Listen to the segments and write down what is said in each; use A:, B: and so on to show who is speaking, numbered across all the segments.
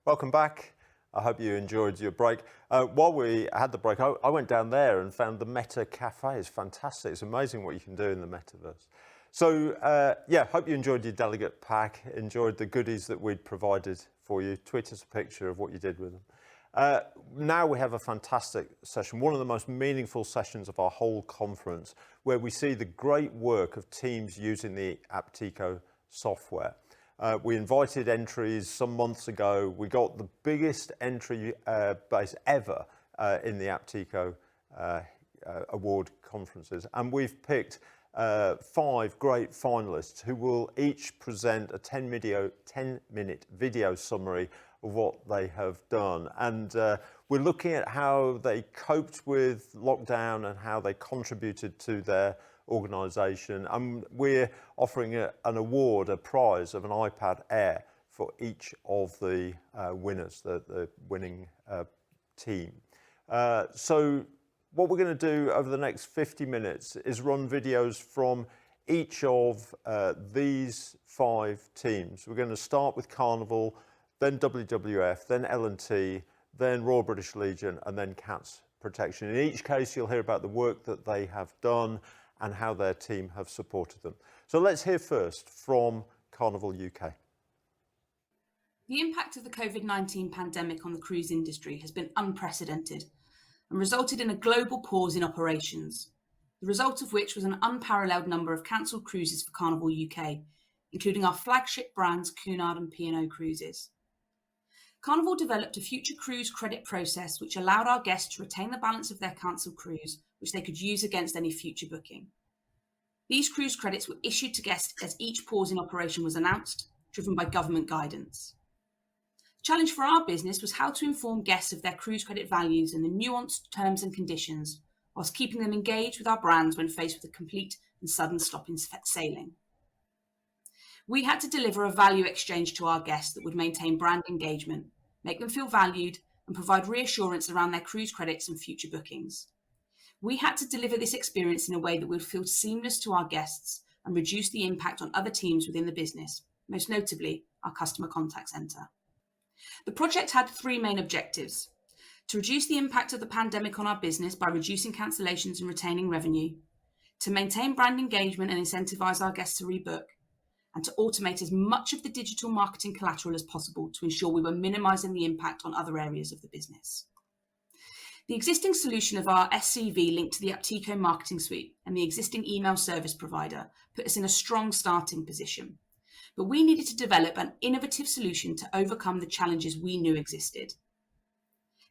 A: Welcome back. I hope you enjoyed your break. While we had the break, I went down there and found the Meta Cafe. It's fantastic. It's amazing what you can do in the metaverse. So, hope you enjoyed your delegate pack, enjoyed the goodies that we'd provided for you. Tweet us a picture of what you did with them. Now we have a fantastic session, one of the most meaningful sessions of our whole conference, where we see the great work of teams using the Apteco software. We invited entries some months ago. We got the biggest entry base ever in the Apteco award conferences. And we've picked 5 great finalists who will each present a 10-minute video summary of what they have done. And we're looking at how they coped with lockdown and how they contributed to their organisation, and we're offering an award, a prize of an iPad Air for each of the winners, the winning team. So what we're going to do over the next 50 minutes is run videos from each of these 5 teams. We're going to start with Carnival, then WWF, then L&T, then Royal British Legion, and then Cats Protection. In each case, you'll hear about the work that they have done and how their team have supported them. So let's hear first from Carnival UK.
B: The impact of the COVID-19 pandemic on the cruise industry has been unprecedented and resulted in a global pause in operations, the result of which was an unparalleled number of cancelled cruises for Carnival UK, including our flagship brands Cunard and P&O Cruises. Carnival developed a future cruise credit process which allowed our guests to retain the balance of their cancelled cruise, which they could use against any future booking. These cruise credits were issued to guests as each pause in operation was announced, driven by government guidance. The challenge for our business was how to inform guests of their cruise credit values and the nuanced terms and conditions, whilst keeping them engaged with our brands when faced with a complete and sudden stop in sailing. We had to deliver a value exchange to our guests that would maintain brand engagement, make them feel valued, and provide reassurance around their cruise credits and future bookings. We had to deliver this experience in a way that would feel seamless to our guests and reduce the impact on other teams within the business, most notably our customer contact centre. The project had 3 main objectives: to reduce the impact of the pandemic on our business by reducing cancellations and retaining revenue, to maintain brand engagement and incentivise our guests to rebook, and to automate as much of the digital marketing collateral as possible to ensure we were minimising the impact on other areas of the business. The existing solution of our SCV linked to the Apteco marketing suite and the existing email service provider put us in a strong starting position. But we needed to develop an innovative solution to overcome the challenges we knew existed.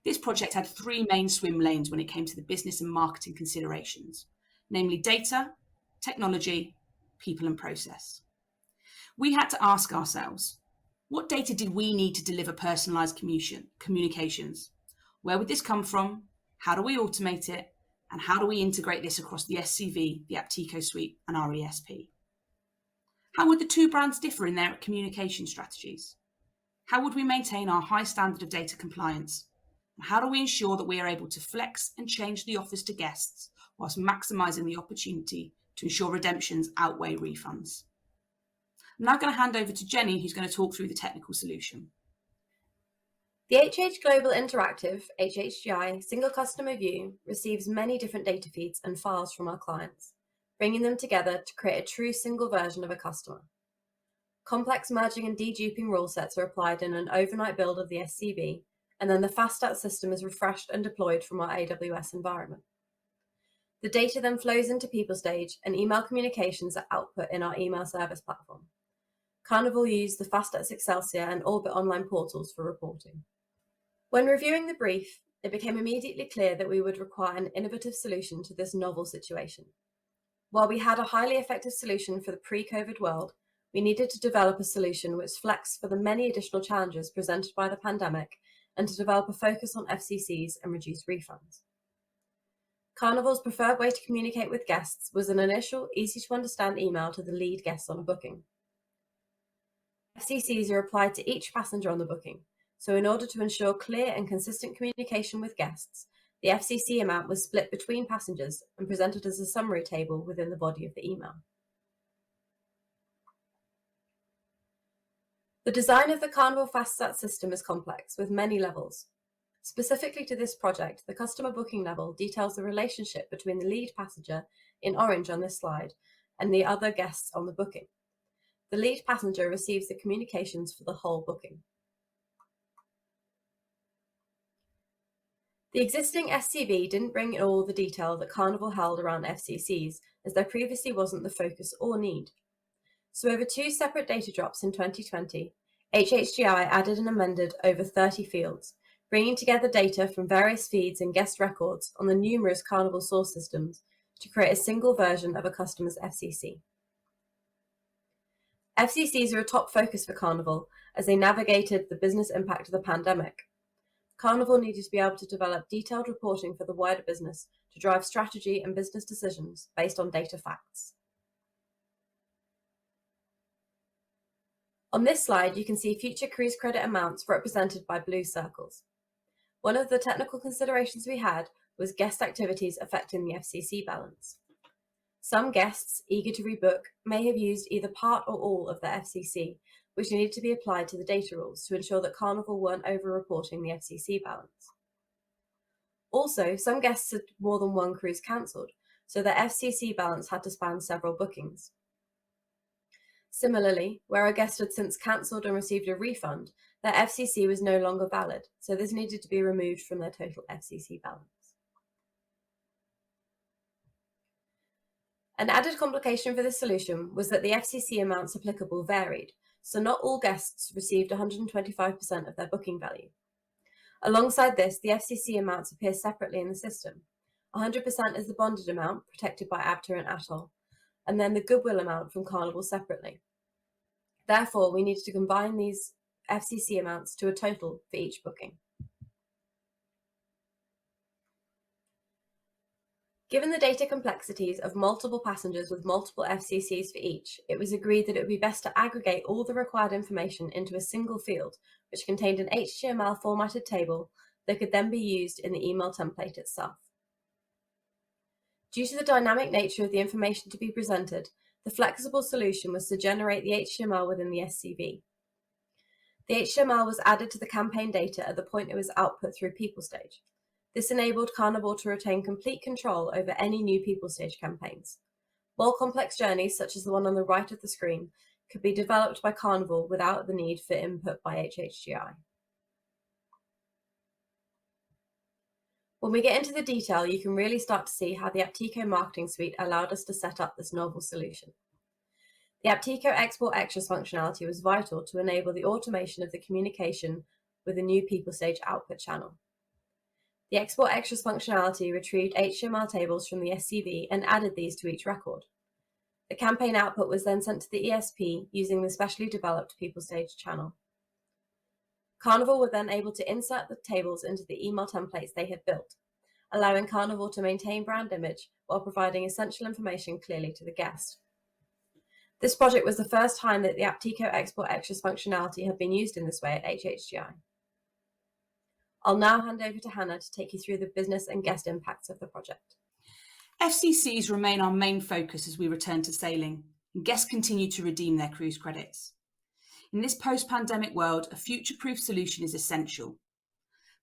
B: This project had 3 main swim lanes when it came to the business and marketing considerations, namely data, technology, people and process. We had to ask ourselves, what data did we need to deliver personalised communications? Where would this come from? How do we automate it? And how do we integrate this across the SCV, the Apteco suite, and our ESP? How would the 2 brands differ in their communication strategies? How would we maintain our high standard of data compliance? And how do we ensure that we are able to flex and change the offers to guests whilst maximising the opportunity to ensure redemptions outweigh refunds? I'm now going to hand over to Jenny, who's going to talk through the technical solution.
C: The HH Global Interactive, HHGI, single customer view receives many different data feeds and files from our clients, bringing them together to create a true single version of a customer. Complex merging and deduping rule sets are applied in an overnight build of the SCV, and then the FastStat system is refreshed and deployed from our AWS environment. The data then flows into PeopleStage, and email communications are output in our email service platform. Carnival used the FastStats Excelsior and Orbit online portals for reporting. When reviewing the brief, it became immediately clear that we would require an innovative solution to this novel situation. While we had a highly effective solution for the pre-COVID world, we needed to develop a solution which flexed for the many additional challenges presented by the pandemic and to develop a focus on FCCs and reduce refunds. Carnival's preferred way to communicate with guests was an initial, easy-to-understand email to the lead guests on a booking. FCCs are applied to each passenger on the booking, so in order to ensure clear and consistent communication with guests, the FCC amount was split between passengers and presented as a summary table within the body of the email. The design of the Carnival FastSat system is complex, with many levels. Specifically to this project, the customer booking level details the relationship between the lead passenger, in orange on this slide, and the other guests on the booking. The lead passenger receives the communications for the whole booking. The existing SCV didn't bring in all the detail that Carnival held around FCCs, as there previously wasn't the focus or need. So over 2 separate data drops in 2020, HHGI added and amended over 30 fields, bringing together data from various feeds and guest records on the numerous Carnival source systems to create a single version of a customer's FCC. FCCs are a top focus for Carnival as they navigated the business impact of the pandemic. Carnival needed to be able to develop detailed reporting for the wider business to drive strategy and business decisions based on data facts. On this slide, you can see future cruise credit amounts represented by blue circles. One of the technical considerations we had was guest activities affecting the FCC balance. Some guests, eager to rebook, may have used either part or all of their FCC, which needed to be applied to the data rules to ensure that Carnival weren't over-reporting the FCC balance. Also, some guests had more than one cruise cancelled, so their FCC balance had to span several bookings. Similarly, where a guest had since cancelled and received a refund, their FCC was no longer valid, so this needed to be removed from their total FCC balance. An added complication for this solution was that the FCC amounts applicable varied, so not all guests received 125% of their booking value. Alongside this, the FCC amounts appear separately in the system. 100% is the bonded amount, protected by Apteco and Atoll, and then the goodwill amount from Carnival separately. Therefore, we needed to combine these FCC amounts to a total for each booking. Given the data complexities of multiple passengers with multiple FCCs for each, it was agreed that it would be best to aggregate all the required information into a single field, which contained an HTML formatted table that could then be used in the email template itself. Due to the dynamic nature of the information to be presented, the flexible solution was to generate the HTML within the SCV. The HTML was added to the campaign data at the point it was output through PeopleStage. This enabled Carnival to retain complete control over any new PeopleStage campaigns. More complex journeys, such as the one on the right of the screen, could be developed by Carnival without the need for input by HHGI. When we get into the detail, you can really start to see how the Apteco marketing suite allowed us to set up this novel solution. The Apteco Export Extras functionality was vital to enable the automation of the communication with the new PeopleStage output channel. The Export Extras functionality retrieved HTML tables from the SCV and added these to each record. The campaign output was then sent to the ESP using the specially developed PeopleStage channel. Carnival were then able to insert the tables into the email templates they had built, allowing Carnival to maintain brand image while providing essential information clearly to the guest. This project was the first time that the Apteco Export Extras functionality had been used in this way at HHGI. I'll now hand over to Hannah to take you through the business and guest impacts of the project.
B: FCCs remain our main focus as we return to sailing, and guests continue to redeem their cruise credits. In this post-pandemic world, a future-proof solution is essential.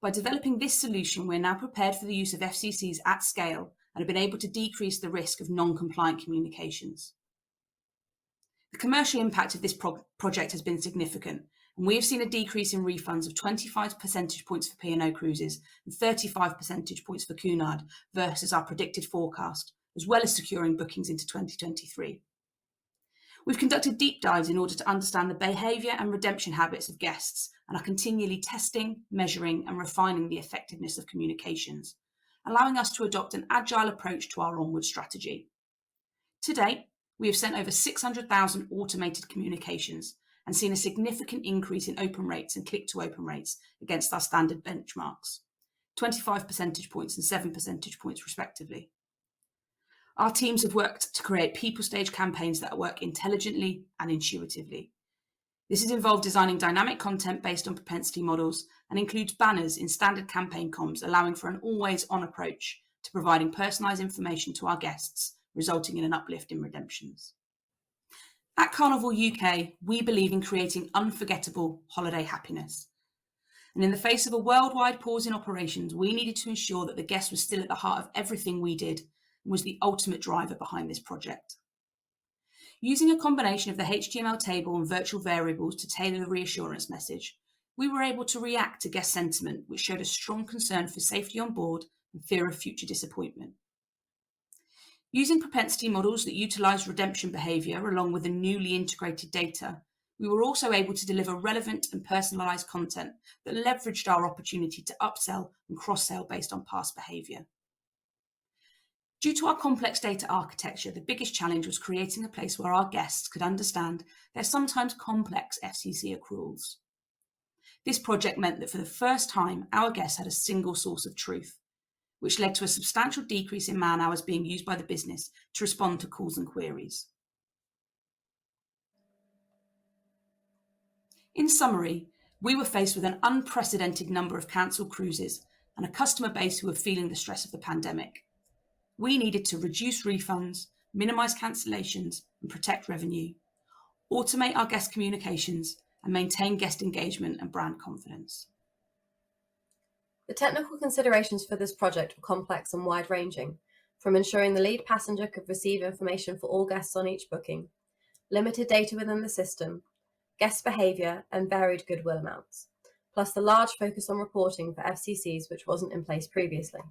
B: By developing this solution, we're now prepared for the use of FCCs at scale and have been able to decrease the risk of non-compliant communications. The commercial impact of this project has been significant, and we have seen a decrease in refunds of 25 percentage points for P&O cruises and 35 percentage points for Cunard versus our predicted forecast, as well as securing bookings into 2023. We've conducted deep dives in order to understand the behaviour and redemption habits of guests and are continually testing, measuring and refining the effectiveness of communications, allowing us to adopt an agile approach to our onward strategy. To date, we have sent over 600,000 automated communications and seen a significant increase in open rates and click-to-open rates against our standard benchmarks, 25 percentage points and 7 percentage points respectively. Our teams have worked to create PeopleStage campaigns that work intelligently and intuitively. This has involved designing dynamic content based on propensity models and includes banners in standard campaign comms, allowing for an always-on approach to providing personalised information to our guests, resulting in an uplift in redemptions. At Carnival UK, we believe in creating unforgettable holiday happiness. And in the face of a worldwide pause in operations, we needed to ensure that the guest was still at the heart of everything we did and was the ultimate driver behind this project. Using a combination of the HTML table and virtual variables to tailor the reassurance message, we were able to react to guest sentiment, which showed a strong concern for safety on board and fear of future disappointment. Using propensity models that utilised redemption behaviour along with the newly integrated data, we were also able to deliver relevant and personalised content that leveraged our opportunity to upsell and cross-sell based on past behaviour. Due to our complex data architecture, the biggest challenge was creating a place where our guests could understand their sometimes complex FCC accruals. This project meant that for the first time, our guests had a single source of truth, which led to a substantial decrease in man hours being used by the business to respond to calls and queries. In summary, we were faced with an unprecedented number of cancelled cruises and a customer base who were feeling the stress of the pandemic. We needed to reduce refunds, minimise cancellations and protect revenue, automate our guest communications and maintain guest engagement and brand confidence.
C: The technical considerations for this project were complex and wide-ranging, from ensuring the lead passenger could receive information for all guests on each booking, limited data within the system, guest behaviour and varied goodwill amounts, plus the large focus on reporting for FCCs which wasn't in place previously.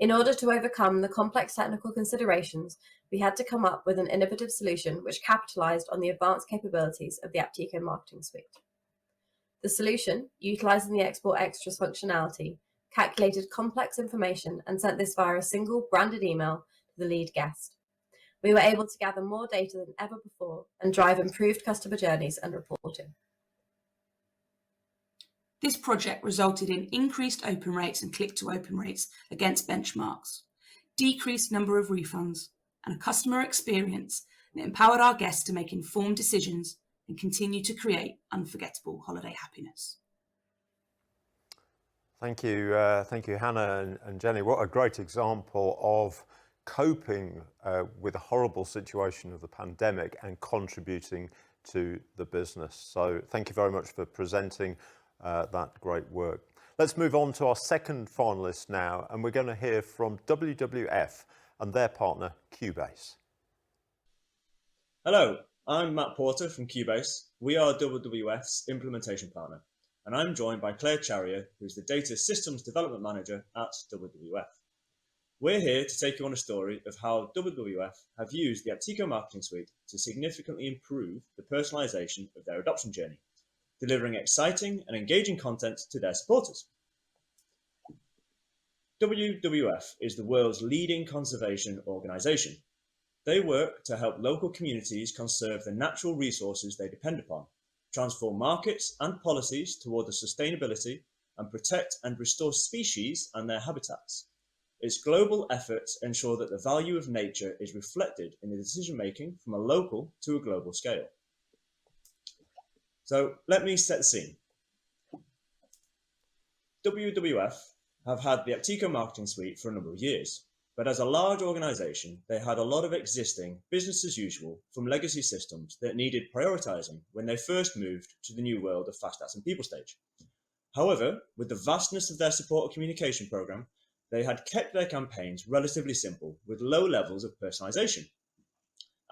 C: In order to overcome the complex technical considerations, we had to come up with an innovative solution which capitalised on the advanced capabilities of the Apteco marketing suite. The solution, utilising the export extras functionality, calculated complex information and sent this via a single branded email to the lead guest. We were able to gather more data than ever before and drive improved customer journeys and reporting.
B: This project resulted in increased open rates and click-to-open rates against benchmarks, decreased number of refunds, and a customer experience that empowered our guests to make informed decisions and continue to create unforgettable holiday happiness.
A: Thank you, Hannah and Jenny. What a great example of coping with a horrible situation of the pandemic and contributing to the business. So thank you very much for presenting that great work. Let's move on to our second finalist now, and we're going to hear from WWF and their partner, Cubase.
D: Hello, I'm Matt Porter from Cubase. We are WWF's implementation partner, and I'm joined by Claire Charrier, who's the Data Systems Development Manager at WWF. We're here to take you on a story of how WWF have used the Apteco Marketing Suite to significantly improve the personalisation of their adoption journey, delivering exciting and engaging content to their supporters. WWF is the world's leading conservation organisation. They work to help local communities conserve the natural resources they depend upon, transform markets and policies toward the sustainability, and protect and restore species and their habitats. Its global efforts ensure that the value of nature is reflected in the decision-making from a local to a global scale. So let me set the scene. WWF have had the Apteco Marketing Suite for a number of years, but as a large organisation, they had a lot of existing business as usual from legacy systems that needed prioritising when they first moved to the new world of Fast Apps and People Stage. However, with the vastness of their support communication programme, they had kept their campaigns relatively simple with low levels of personalisation.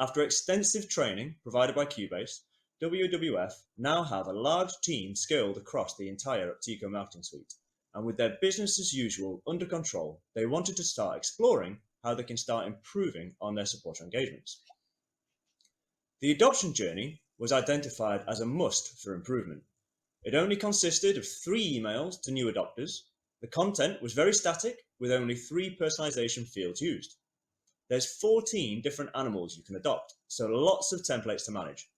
D: After extensive training provided by Cubase, WWF now have a large team scaled across the entire Apteco Marketing Suite, and with their business as usual under control, they wanted to start exploring how they can start improving on their supporter engagements. The adoption journey was identified as a must for improvement. It only consisted of 3 emails to new adopters. The content was very static, with only 3 personalisation fields used. There's 14 different animals you can adopt, so lots of templates to manage.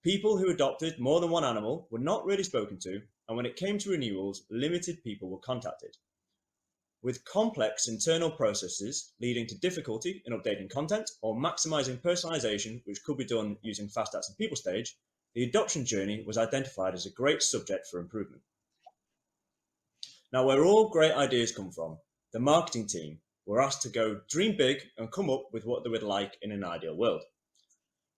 D: People who adopted more than 1 animal were not really spoken to, and when it came to renewals, limited people were contacted. With complex internal processes leading to difficulty in updating content or maximising personalisation, which could be done using Fast Apps and People Stage, the adoption journey was identified as a great subject for improvement. Now, where all great ideas come from, the marketing team were asked to go dream big and come up with what they would like in an ideal world.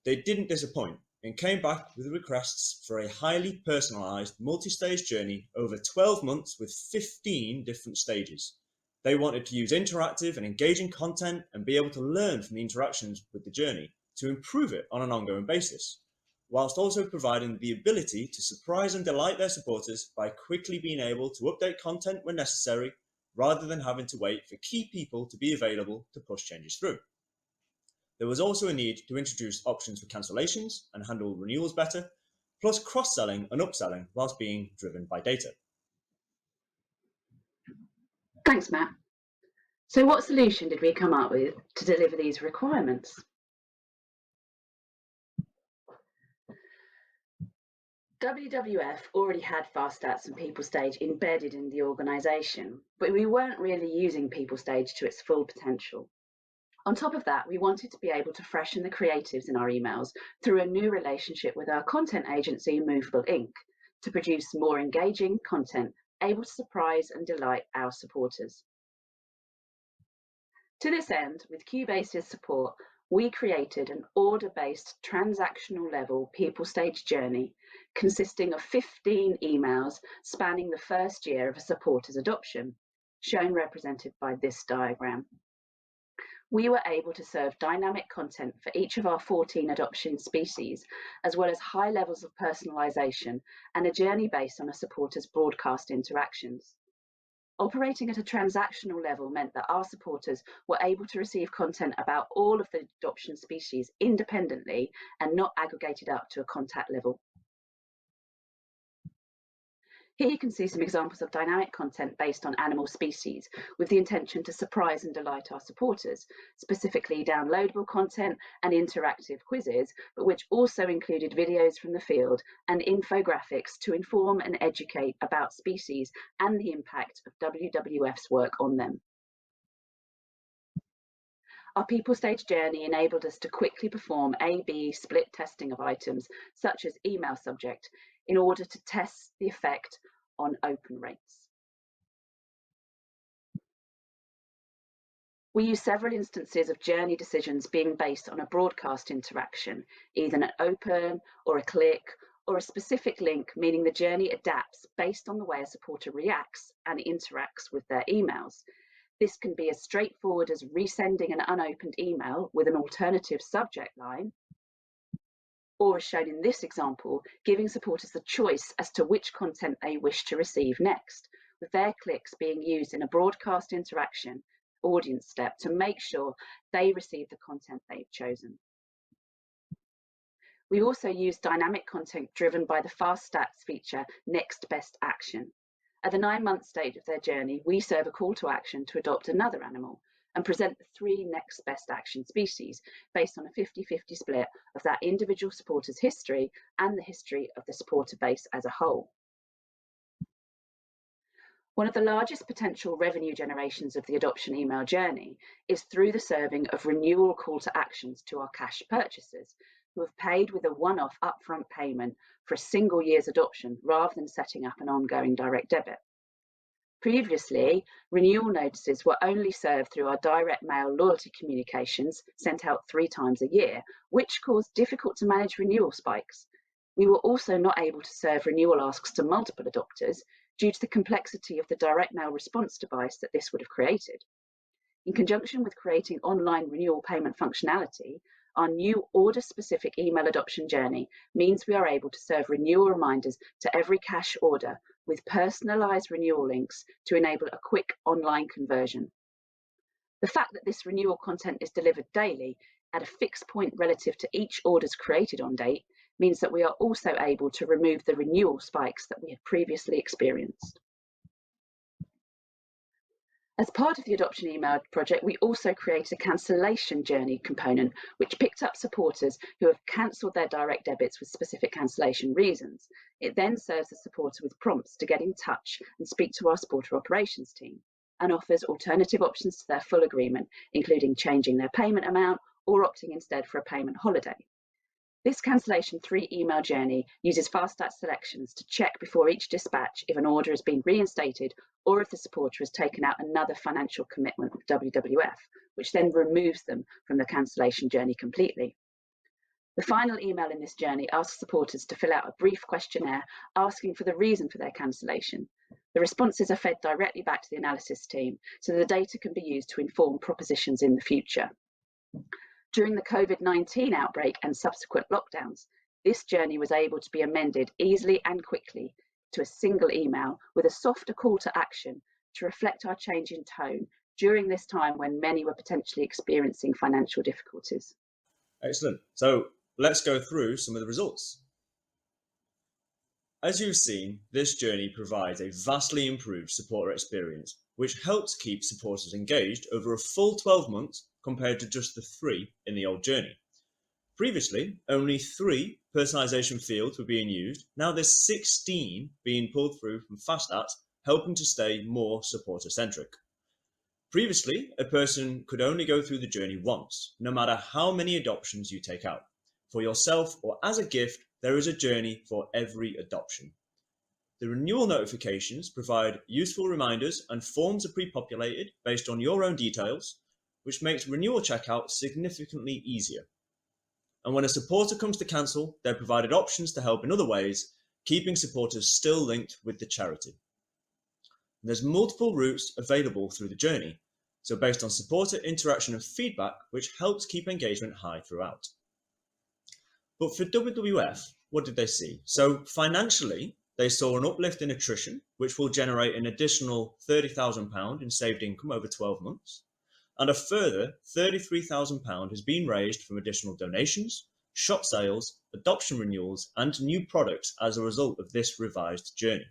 D: They didn't disappoint and came back with requests for a highly personalised multi-stage journey over 12 months with 15 different stages. They wanted to use interactive and engaging content and be able to learn from the interactions with the journey to improve it on an ongoing basis, whilst also providing the ability to surprise and delight their supporters by quickly being able to update content when necessary, rather than having to wait for key people to be available to push changes through. There was also a need to introduce options for cancellations and handle renewals better, plus cross-selling and upselling whilst being driven by data.
E: Thanks, Matt. So what solution did we come up with to deliver these requirements? WWF already had Fast Stats and PeopleStage embedded in the organisation, but we weren't really using PeopleStage to its full potential. On top of that, we wanted to be able to freshen the creatives in our emails through a new relationship with our content agency, Movable Ink, to produce more engaging content able to surprise and delight our supporters. To this end, with Cubase's support, we created an order-based transactional level PeopleStage journey consisting of 15 emails spanning the first year of a supporter's adoption, shown represented by this diagram. We were able to serve dynamic content for each of our 14 adoption species, as well as high levels of personalisation and a journey based on a supporter's broadcast interactions. Operating at a transactional level meant that our supporters were able to receive content about all of the adoption species independently and not aggregated up to a contact level. Here you can see some examples of dynamic content based on animal species with the intention to surprise and delight our supporters, specifically downloadable content and interactive quizzes, but which also included videos from the field and infographics to inform and educate about species and the impact of WWF's work on them. Our PeopleStage journey enabled us to quickly perform A/B split testing of items, such as email subject, in order to test the effect on open rates. We use several instances of journey decisions being based on a broadcast interaction, either an open or a click or a specific link, meaning the journey adapts based on the way a supporter reacts and interacts with their emails. This can be as straightforward as resending an unopened email with an alternative subject line, or as shown in this example, giving supporters the choice as to which content they wish to receive next, with their clicks being used in a broadcast interaction audience step to make sure they receive the content they've chosen. We also use dynamic content driven by the Fast Stats feature Next Best Action. At the 9-month stage of their journey, we serve a call to action to adopt another animal and present the 3 next best action species based on a 50-50 split of that individual supporter's history and the history of the supporter base as a whole. One of the largest potential revenue generations of the adoption email journey is through the serving of renewal call to actions to our cash purchasers who have paid with a one-off upfront payment for a single year's adoption rather than setting up an ongoing direct debit. Previously, renewal notices were only served through our direct mail loyalty communications sent out 3 times a year, which caused difficult to manage renewal spikes. We were also not able to serve renewal asks to multiple adopters due to the complexity of the direct mail response device that this would have created. In conjunction with creating online renewal payment functionality, our new order-specific email adoption journey means we are able to serve renewal reminders to every cash order with personalised renewal links to enable a quick online conversion. The fact that this renewal content is delivered daily at a fixed point relative to each order's created on date means that we are also able to remove the renewal spikes that we had previously experienced. As part of the adoption email project, we also created a cancellation journey component, which picked up supporters who have cancelled their direct debits with specific cancellation reasons. It then serves the supporter with prompts to get in touch and speak to our supporter operations team, and offers alternative options to their full agreement, including changing their payment amount or opting instead for a payment holiday. This cancellation 3 email journey uses FastStat selections to check before each dispatch if an order has been reinstated or if the supporter has taken out another financial commitment with WWF, which then removes them from the cancellation journey completely. The final email in this journey asks supporters to fill out a brief questionnaire asking for the reason for their cancellation. The responses are fed directly back to the analysis team, so the data can be used to inform propositions in the future. During the COVID-19 outbreak and subsequent lockdowns, this journey was able to be amended easily and quickly to a single email with a softer call to action to reflect our change in tone during this time when many were potentially experiencing financial difficulties.
D: Excellent. So let's go through some of the results. As you've seen, this journey provides a vastly improved supporter experience, which helps keep supporters engaged over a full 12 months compared to just the 3 in the old journey. Previously, only 3 personalisation fields were being used. Now there's 16 being pulled through from FastAt, helping to stay more supporter-centric. Previously, a person could only go through the journey once, no matter how many adoptions you take out. For yourself or as a gift, there is a journey for every adoption. The renewal notifications provide useful reminders and forms are pre-populated based on your own details, which makes renewal checkout significantly easier. And when a supporter comes to cancel, they're provided options to help in other ways, keeping supporters still linked with the charity. There's multiple routes available through the journey, so based on supporter interaction and feedback, which helps keep engagement high throughout. But for WWF, what did they see? So financially, they saw an uplift in attrition, which will generate an additional £30,000 in saved income over 12 months. And a further £33,000 has been raised from additional donations, shop sales, adoption renewals, and new products as a result of this revised journey.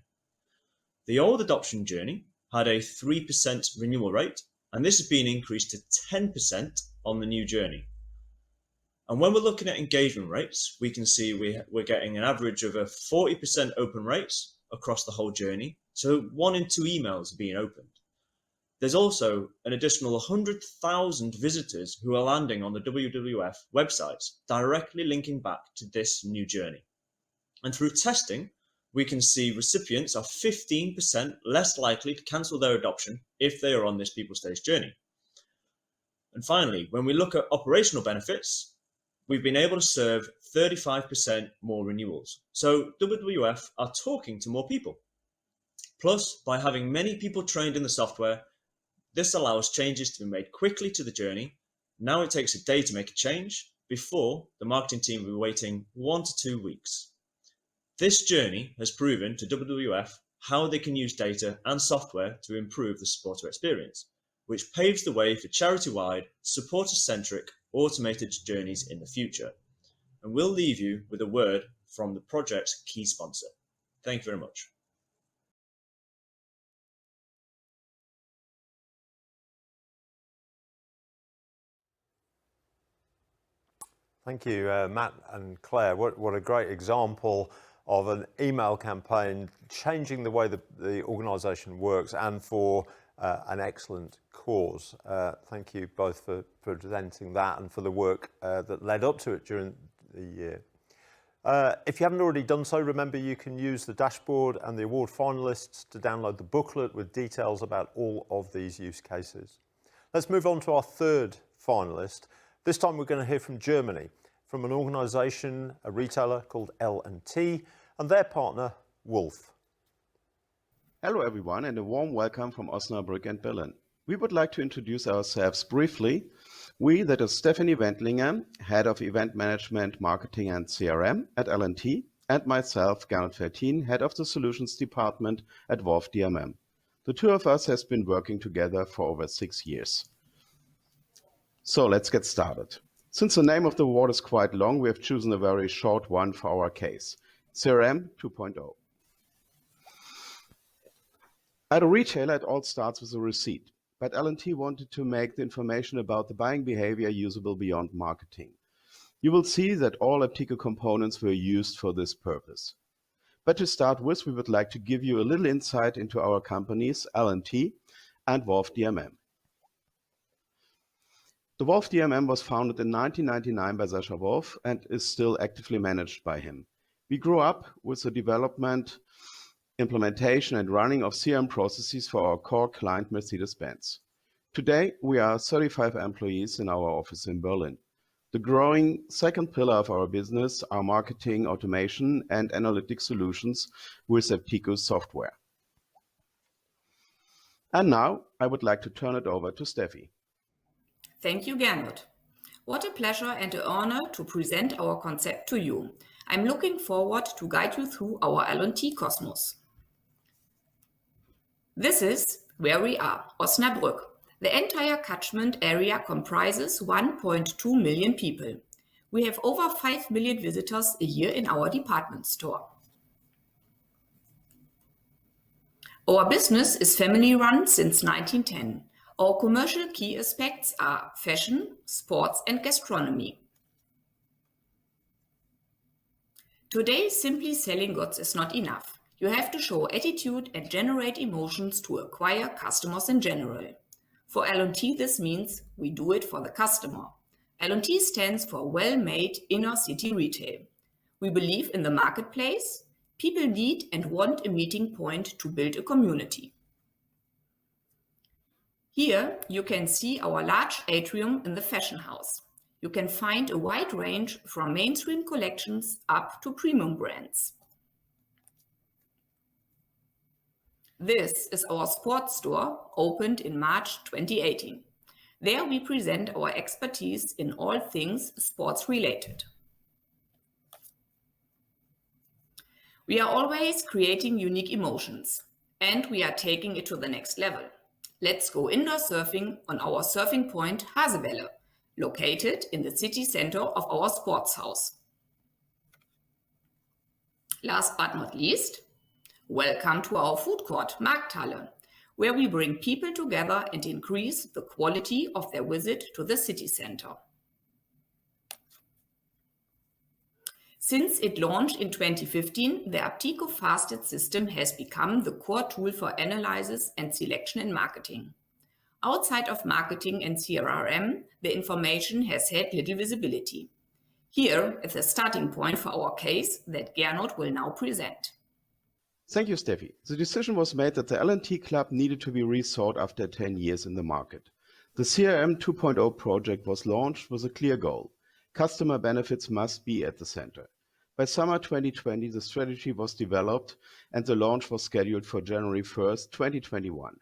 D: The old adoption journey had a 3% renewal rate, and this has been increased to 10% on the new journey. And when we're looking at engagement rates, we can see we're getting an average of a 40% open rates across the whole journey. So 1 in 2 emails are being opened. There's also an additional 100,000 visitors who are landing on the WWF websites, directly linking back to this new journey. And through testing, we can see recipients are 15% less likely to cancel their adoption if they are on this People Stage journey. And finally, when we look at operational benefits, we've been able to serve 35% more renewals. So WWF are talking to more people. Plus, by having many people trained in the software, this allows changes to be made quickly to the journey. Now it takes a day to make a change. Before, the marketing team will be waiting 1 to 2 weeks. This journey has proven to WWF how they can use data and software to improve the supporter experience, which paves the way for charity-wide, supporter-centric, automated journeys in the future. And we'll leave you with a word from the project's key sponsor. Thank you very much.
A: Thank you, Matt and Claire. What a great example of an email campaign changing the way the organisation works, and for an excellent cause. Thank you both for presenting that and for the work that led up to it during the year. If you haven't already done so, remember you can use the dashboard and the award finalists to download the booklet with details about all of these use cases. Let's move on to our 3rd finalist. This time we're going to hear from Germany, from an organisation, a retailer called L&T, and their partner, Wolf.
F: Hello everyone, and a warm welcome from Osnabrück and Berlin. We would like to introduce ourselves briefly. We, that is Stephanie Wendlinger, Head of Event Management, Marketing and CRM at L&T, and myself, Gernot Vertin, Head of the Solutions Department at Wolf DMM. The 2 of us has been working together for over 6 years. So let's get started. Since the name of the award is quite long, we have chosen a very short one for our case, CRM 2.0. At a retailer, it all starts with a receipt, but L&T wanted to make the information about the buying behavior usable beyond marketing. You will see that all Apteco components were used for this purpose. But to start with, we would like to give you a little insight into our companies, L&T and Wolf DMM. The Wolf DMM was founded in 1999 by Sascha Wolf and is still actively managed by him. We grew up with the development, implementation and running of CRM processes for our core client Mercedes-Benz. Today, we are 35 employees in our office in Berlin. The growing second pillar of our business are marketing automation and analytic solutions with Apteco software. And now I would like to turn it over to Steffi.
G: Thank you, Gernot. What a pleasure and an honor to present our concept to you. I'm looking forward to guide you through our L&T cosmos. This is where we are, Osnabrück. The entire catchment area comprises 1.2 million people. We have over 5 million visitors a year in our department store. Our business is family run since 1910. Our commercial key aspects are fashion, sports, and gastronomy. Today, simply selling goods is not enough. You have to show attitude and generate emotions to acquire customers in general. For L&T, this means we do it for the customer. L&T stands for well-made inner city retail. We believe in the marketplace. People need and want a meeting point to build a community. Here you can see our large atrium in the fashion house. You can find a wide range from mainstream collections up to premium brands. This is our sports store, opened in March 2018. There we present our expertise in all things sports related. We are always creating unique emotions, and we are taking it to the next level. Let's go indoor surfing on our surfing point Hasewelle, located in the city center of our sports house. Last but not least, welcome to our food court, Markthalle, where we bring people together and increase the quality of their visit to the city center. Since it launched in 2015, the Apteco Fasted system has become the core tool for analysis and selection in marketing. Outside of marketing and CRM, the information has had little visibility. Here is the starting point for our case that Gernot will now present.
F: Thank you, Steffi. The decision was made that the L&T Club needed to be rethought after 10 years in the market. The CRM 2.0 project was launched with a clear goal. Customer benefits must be at the center. By summer 2020, the strategy was developed and the launch was scheduled for January 1st, 2021,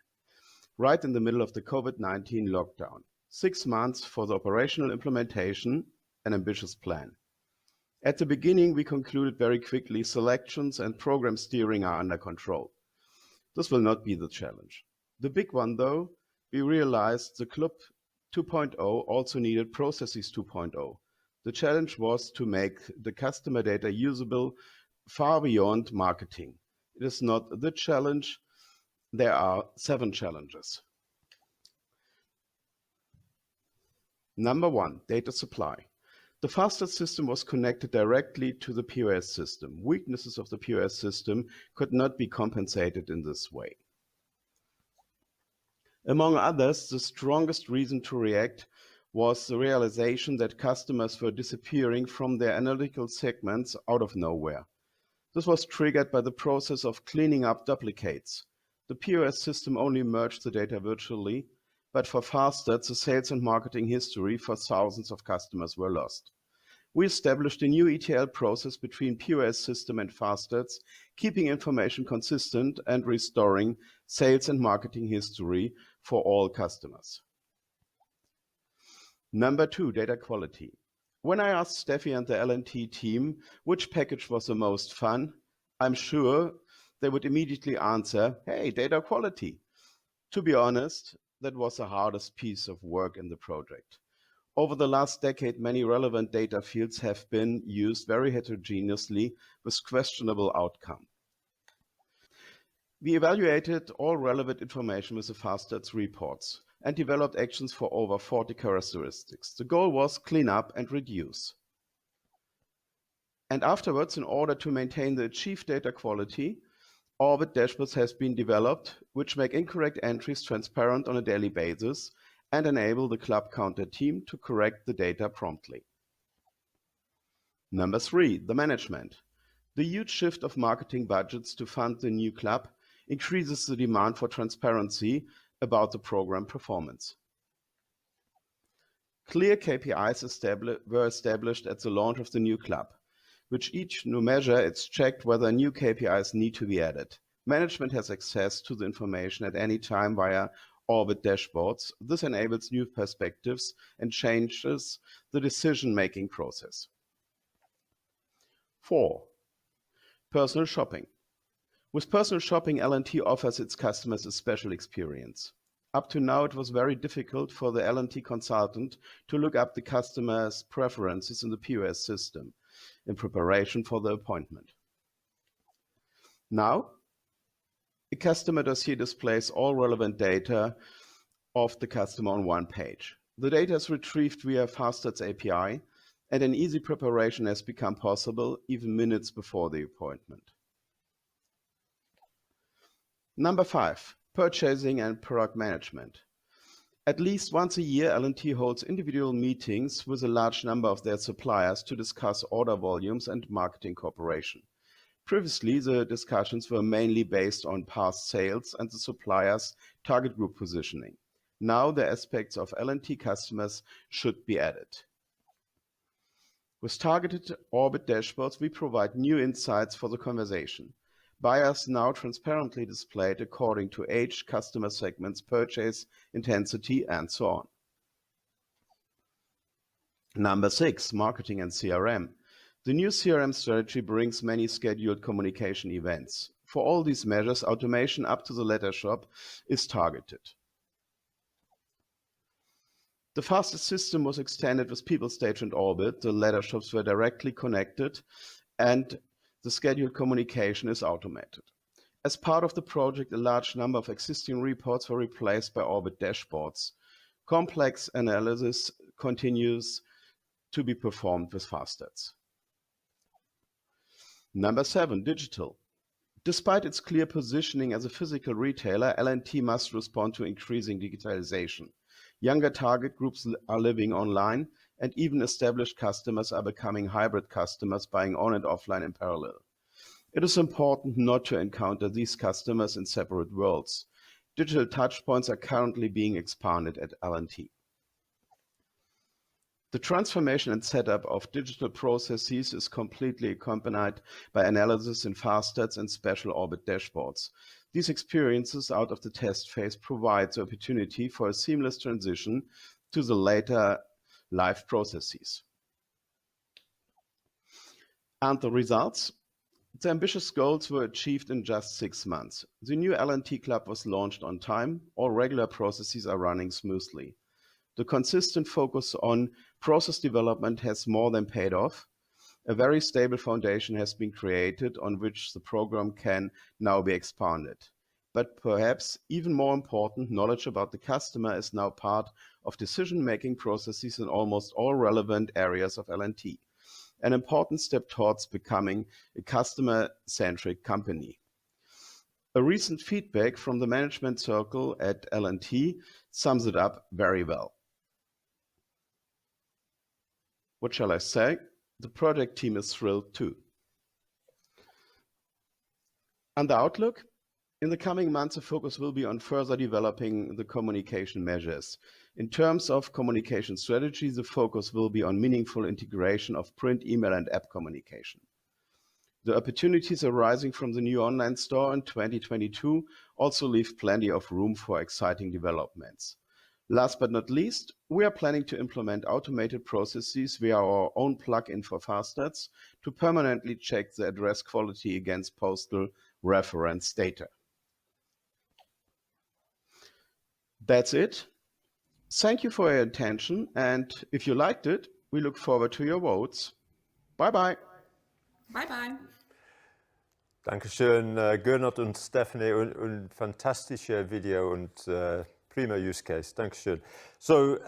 F: right in the middle of the COVID-19 lockdown. 6 months for the operational implementation, an ambitious plan. At the beginning, we concluded very quickly selections and program steering are under control. This will not be the challenge. The big one, though, we realized the Club 2.0 also needed Processes 2.0. The challenge was to make the customer data usable far beyond marketing. It is not the challenge. There are 7 challenges. Number 1, data supply. The Fasted system was connected directly to the POS system. Weaknesses of the POS system could not be compensated in this way. Among others, the strongest reason to react was the realization that customers were disappearing from their analytical segments out of nowhere. This was triggered by the process of cleaning up duplicates. The POS system only merged the data virtually, but for Fasted, the sales and marketing history for thousands of customers were lost. We established a new ETL process between POS system and Fasted, keeping information consistent and restoring sales and marketing history for all customers. Number 2, data quality. When I asked Steffi and the L&T team which package was the most fun, I'm sure they would immediately answer, hey, data quality. To be honest, that was the hardest piece of work in the project. Over the last decade, many relevant data fields have been used very heterogeneously with questionable outcome. We evaluated all relevant information with the Fasted reports and developed actions for over 40 characteristics. The goal was clean up and reduce. And afterwards, in order to maintain the achieved data quality, Orbit dashboards has been developed, which make incorrect entries transparent on a daily basis and enable the club counter team to correct the data promptly. Number 3, the management. The huge shift of marketing budgets to fund the new club increases the demand for transparency about the program performance. Clear KPIs were established at the launch of the new club. With each new measure, it's checked whether new KPIs need to be added. Management has access to the information at any time via Orbit dashboards. This enables new perspectives and changes the decision-making process. 4. Personal shopping. With personal shopping, L&T offers its customers a special experience. Up to now, it was very difficult for the L&T consultant to look up the customer's preferences in the POS system in preparation for the appointment. Now, a customer dossier displays all relevant data of the customer on one page. The data is retrieved via Fastart's API, and an easy preparation has become possible even minutes before the appointment. Number 5, purchasing and product management. At least once a year, L&T holds individual meetings with a large number of their suppliers to discuss order volumes and marketing cooperation. Previously, the discussions were mainly based on past sales and the supplier's target group positioning. Now, the aspects of L&T customers should be added. With targeted Orbit dashboards, we provide new insights for the conversation. Buyers now transparently displayed according to age, customer segments, purchase intensity, and so on. Number 6, marketing and CRM. The new CRM strategy brings many scheduled communication events. For all these measures, automation up to the letter shop is targeted. The fastest system was extended with PeopleStage and Orbit. The letter shops were directly connected and the scheduled communication is automated. As part of the project, a large number of existing reports were replaced by Orbit dashboards. Complex analysis continues to be performed with Fastarts. Number 7, digital. Despite its clear positioning as a physical retailer, L&T must respond to increasing digitalization. Younger target groups are living online, and even established customers are becoming hybrid customers, buying on and offline in parallel. It is important not to encounter these customers in separate worlds. Digital touchpoints are currently being expanded at L&T. The transformation and setup of digital processes is completely accompanied by analysis in Fastarts and special Orbit dashboards. These experiences out of the test phase provide the opportunity for a seamless transition to the later live processes. And the results? The ambitious goals were achieved in just 6 months. The new L&T Club was launched on time. All regular processes are running smoothly. The consistent focus on process development has more than paid off. A very stable foundation has been created on which the program can now be expanded. But perhaps even more important, knowledge about the customer is now part of decision-making processes in almost all relevant areas of L&T. An important step towards becoming a customer-centric company. A recent feedback from the management circle at L&T sums it up very well. What shall I say? The project team is thrilled too. And the outlook? In the coming months, the focus will be on further developing the communication measures. In terms of communication strategy, the focus will be on meaningful integration of print, email, and app communication. The opportunities arising from the new online store in 2022 also leave plenty of room for exciting developments. Last but not least, we are planning to implement automated processes via our own plugin for Fastarts to permanently check the address quality against postal reference data. That's it. Thank you for your attention, and if you liked it, we look forward to your votes. Bye-bye.
G: Bye-bye.
A: Dankeschön, Gernot und Stephanie, ein fantastischer Video und prima use case. Dankeschön. So,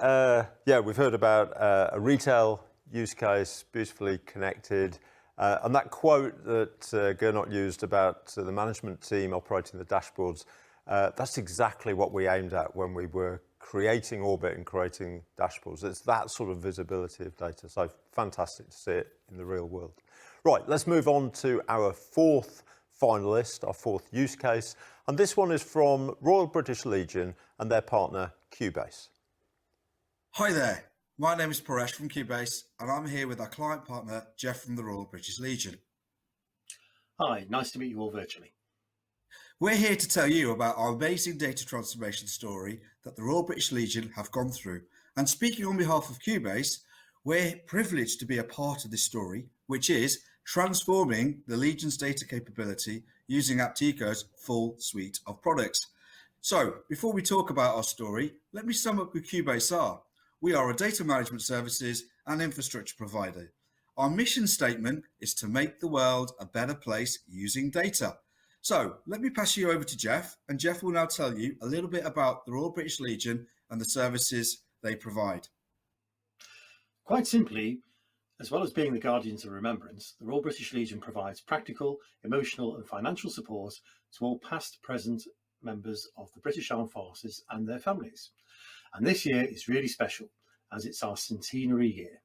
A: yeah, we've heard about a retail use case, beautifully connected. And that quote that Gernot used about the management team operating the dashboards, that's exactly what we aimed at when we were creating Orbit and creating dashboards. It's that sort of visibility of data. So fantastic to see it in the real world. Right, let's move on to our fourth finalist, our fourth use case. And this one is from Royal British Legion and their partner, Cubase.
H: Hi there. My name is Paresh from Cubase, and I'm here with our client partner, Jeff from the Royal British Legion.
I: Hi, nice to meet you all virtually.
H: We're here to tell you about our amazing data transformation story that the Royal British Legion have gone through. And speaking on behalf of Cubase, we're privileged to be a part of this story, which is transforming the Legion's data capability using Apteco's full suite of products. So, before we talk about our story, let me sum up who Cubase are. We are a data management services and infrastructure provider. Our mission statement is to make the world a better place using data. So let me pass you over to Jeff, and Jeff will now tell you a little bit about the Royal British Legion and the services they provide.
I: Quite simply, as well as being the guardians of remembrance, the Royal British Legion provides practical, emotional and financial support to all past, present members of the British Armed Forces and their families. And this year is really special as it's our centenary year.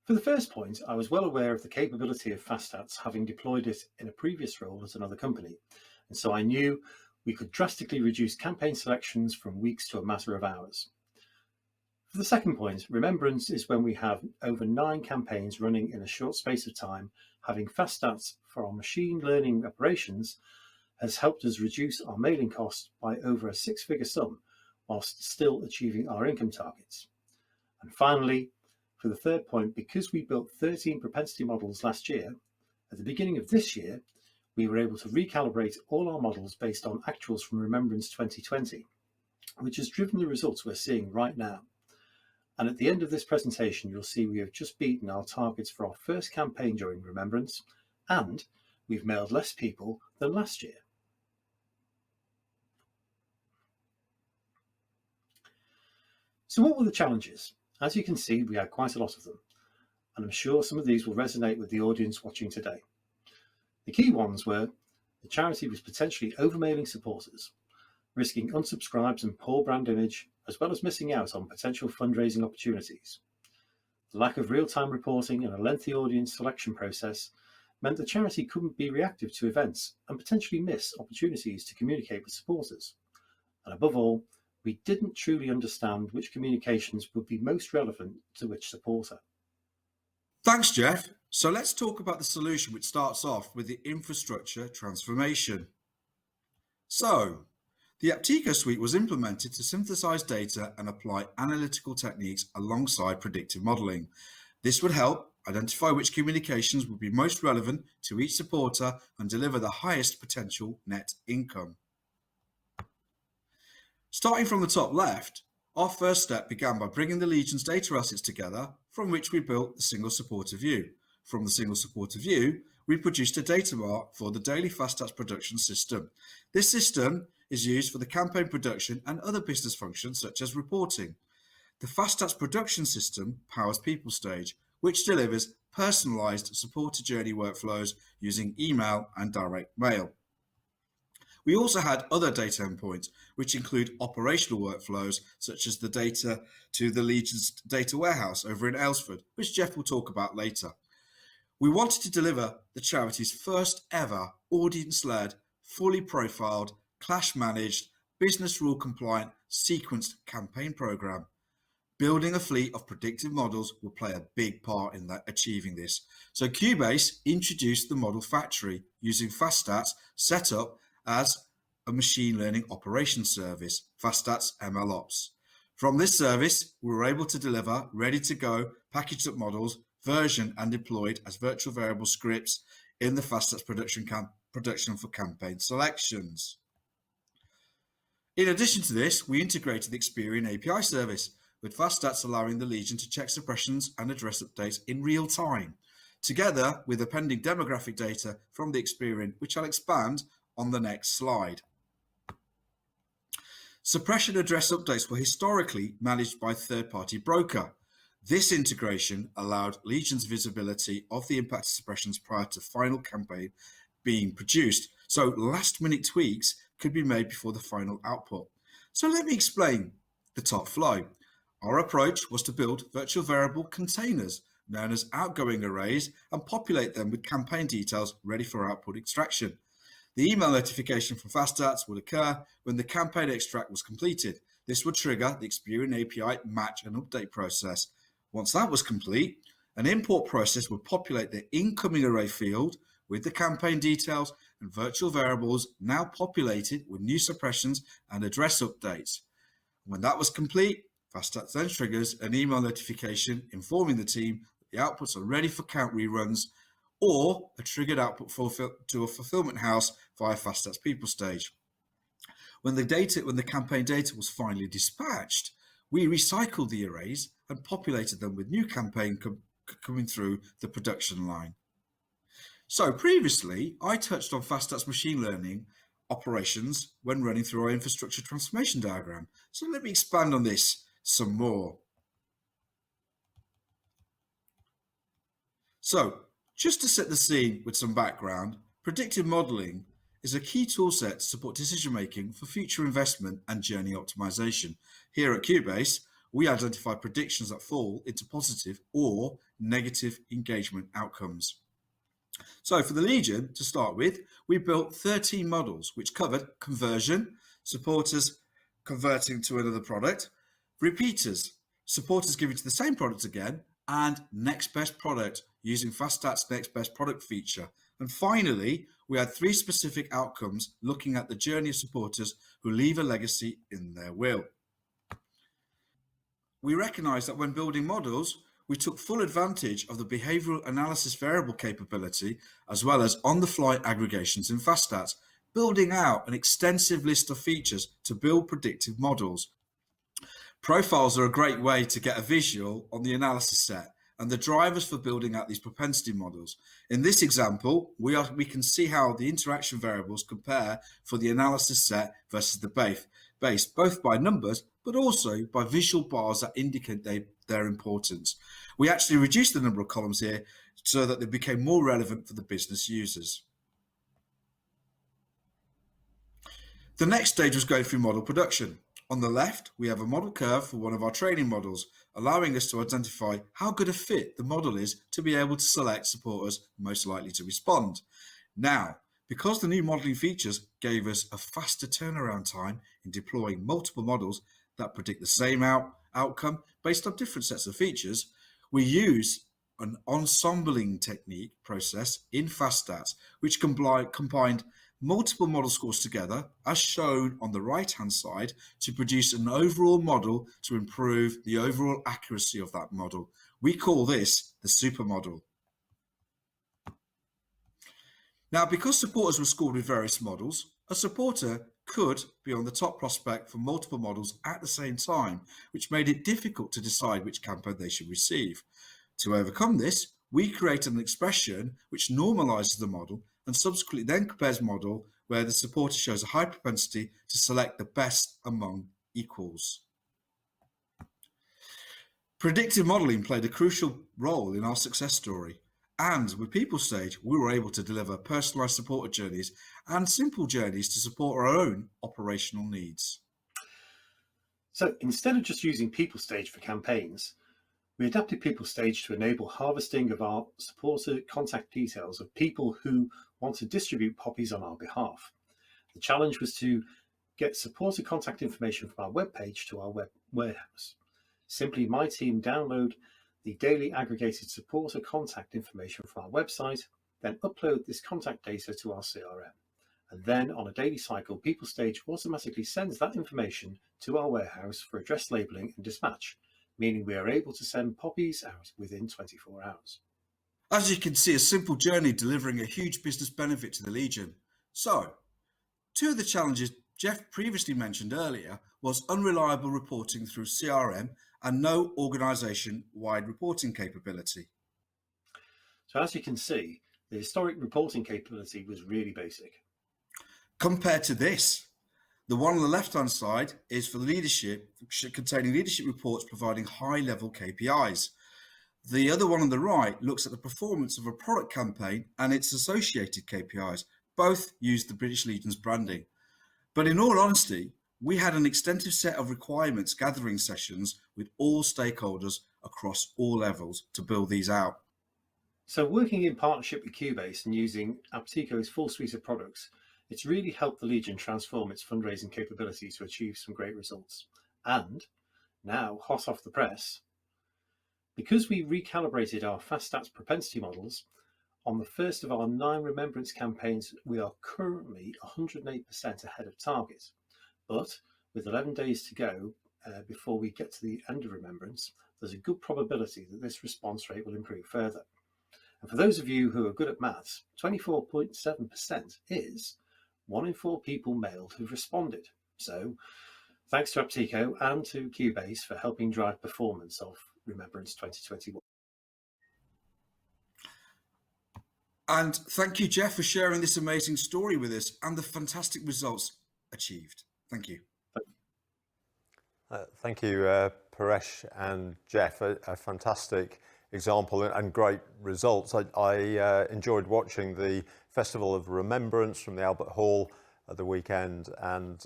I: For the first point, I was well aware of the capability of FastStats, having deployed it in a previous role at another company, and so I knew we could drastically reduce campaign selections from weeks to a matter of hours. For the second point, remembrance is when we have over 9 campaigns running in a short space of time. Having FastStats for our machine learning operations has helped us reduce our mailing costs by over a 6-figure sum, whilst still achieving our income targets. And finally, for the third point, because we built 13 propensity models last year, at the beginning of this year, we were able to recalibrate all our models based on actuals from Remembrance 2020, which has driven the results we're seeing right now. And at the end of this presentation, you'll see we have just beaten our targets for our first campaign during Remembrance, and we've mailed less people than last year. So what were the challenges? As you can see, we had quite a lot of them, and I'm sure some of these will resonate with the audience watching today. The key ones were the charity was potentially over-mailing supporters, risking unsubscribes and poor brand image, as well as missing out on potential fundraising opportunities. The lack of real-time reporting and a lengthy audience selection process meant the charity couldn't be reactive to events and potentially miss opportunities to communicate with supporters. And above all, we didn't truly understand which communications would be most relevant to which supporter.
H: Thanks, Jeff. So let's talk about the solution, which starts off with the infrastructure transformation. So, the Apteco suite was implemented to synthesize data and apply analytical techniques alongside predictive modeling. This would help identify which communications would be most relevant to each supporter and deliver the highest potential net income. Starting from the top left, our first step began by bringing the Legion's data assets together, from which we built the single supporter view. From the single supporter view, we produced a data mart for the daily FastStats production system. This system is used for the campaign production and other business functions such as reporting. The FastStats production system powers PeopleStage, which delivers personalized supporter journey workflows using email and direct mail. We also had other data endpoints, which include operational workflows, such as the data to the Legion's data warehouse over in Aylesford, which Jeff will talk about later. We wanted to deliver the charity's first ever audience-led, fully profiled, clash-managed, business rule compliant, sequenced campaign program. Building a fleet of predictive models will play a big part in achieving this. So Cubase introduced the model factory using FastStats set up as a machine learning operations service, FastStats MLOps. From this service, we were able to deliver ready-to-go packaged up models, versioned and deployed as virtual variable scripts in the FastStats production for campaign selections. In addition to this, we integrated the Experian API service, with FastStats allowing the Legion to check suppressions and address updates in real time, together with the pending demographic data from the Experian, which I'll expand on the next slide. Suppression address updates were historically managed by a third-party broker. This integration allowed Legion's visibility of the impact of suppressions prior to final campaign being produced, so last-minute tweaks could be made before the final output. So let me explain the top flow. Our approach was to build virtual variable containers, known as outgoing arrays, and populate them with campaign details ready for output extraction. The email notification from FastStats would occur when the campaign extract was completed. This would trigger the Experian API match and update process. Once that was complete, an import process would populate the incoming array field with the campaign details and virtual variables now populated with new suppressions and address updates. When that was complete, FastStats then triggers an email notification informing the team that the outputs are ready for count reruns, or a triggered output to a fulfillment house via FastStats people stage. When the campaign data was finally dispatched, we recycled the arrays and populated them with new campaign coming through the production line. So previously, I touched on FastStats machine learning operations when running through our infrastructure transformation diagram. So let me expand on this some more. So just to set the scene with some background, predictive modeling is a key toolset to support decision making for future investment and journey optimization. Here at Cubase, we identify predictions that fall into positive or negative engagement outcomes. So for the Legion, to start with, we built 13 models which covered conversion, supporters converting to another product, repeaters, supporters giving to the same product again, and next best product using FastStats next best product feature. And finally, we had 3 specific outcomes looking at the journey of supporters who leave a legacy in their will. We recognized that when building models, we took full advantage of the behavioral analysis variable capability, as well as on-the-fly aggregations in FastStats, building out an extensive list of features to build predictive models. Profiles are a great way to get a visual on the analysis set and the drivers for building out these propensity models. In this example, we can see how the interaction variables compare for the analysis set versus the base, both by numbers, but also by visual bars that indicate their importance. We actually reduced the number of columns here so that they became more relevant for the business users. The next stage was going through model production. On the left, we have a model curve for one of our training models, allowing us to identify how good a fit the model is to be able to select supporters most likely to respond. Now, because the new modeling features gave us a faster turnaround time in deploying multiple models that predict the same outcome based on different sets of features, we use an ensembling technique process in FastStats, which combined multiple model scores together, as shown on the right-hand side, to produce an overall model to improve the overall accuracy of that model. We call this the supermodel. Now, because supporters were scored with various models, a supporter could be on the top prospect for multiple models at the same time, which made it difficult to decide which campaign they should receive. To overcome this, we created an expression which normalizes the model and subsequently then compares model where the supporter shows a high propensity to select the best among equals. Predictive modeling played a crucial role in our success story, and with People Stage, we were able to deliver personalized supporter journeys and simple journeys to support our own operational needs.
I: So instead of just using People Stage for campaigns, we adapted People Stage to enable harvesting of our supporter contact details of people who want to distribute poppies on our behalf. The challenge was to get supporter contact information from our web page to our web warehouse. Simply, my team download the daily aggregated supporter contact information from our website, then upload this contact data to our CRM. And then on a daily cycle, People Stage automatically sends that information to our warehouse for address labeling and dispatch, meaning we are able to send poppies out within 24 hours.
H: As you can see, a simple journey delivering a huge business benefit to the Legion. So, 2 of the challenges Jeff previously mentioned earlier was unreliable reporting through CRM and no organization-wide reporting capability.
I: So as you can see, the historic reporting capability was really basic.
H: Compared to this, the one on the left-hand side is for leadership, containing leadership reports providing high-level KPIs. The other one on the right looks at the performance of a product campaign and its associated KPIs. Both use the British Legion's branding. But in all honesty, we had an extensive set of requirements gathering sessions with all stakeholders across all levels to build these out.
I: So working in partnership with Cubase and using Apteco's full suite of products, it's really helped the Legion transform its fundraising capability to achieve some great results. And now, hot off the press, because we recalibrated our FastStats propensity models, on the first of our 9 remembrance campaigns, we are currently 108% ahead of target. But with 11 days to go before we get to the end of remembrance, there's a good probability that this response rate will improve further. And for those of you who are good at maths, 24.7% is 1 in 4 people mailed who've responded. So thanks to Apteco and to Cubase for helping drive performance of Remembrance 2021.
H: And thank you, Jeff, for sharing this amazing story with us and the fantastic results achieved. Thank you.
A: Thank you, Paresh and Jeff. A fantastic example and great results. I enjoyed watching the Festival of Remembrance from the Albert Hall at the weekend, and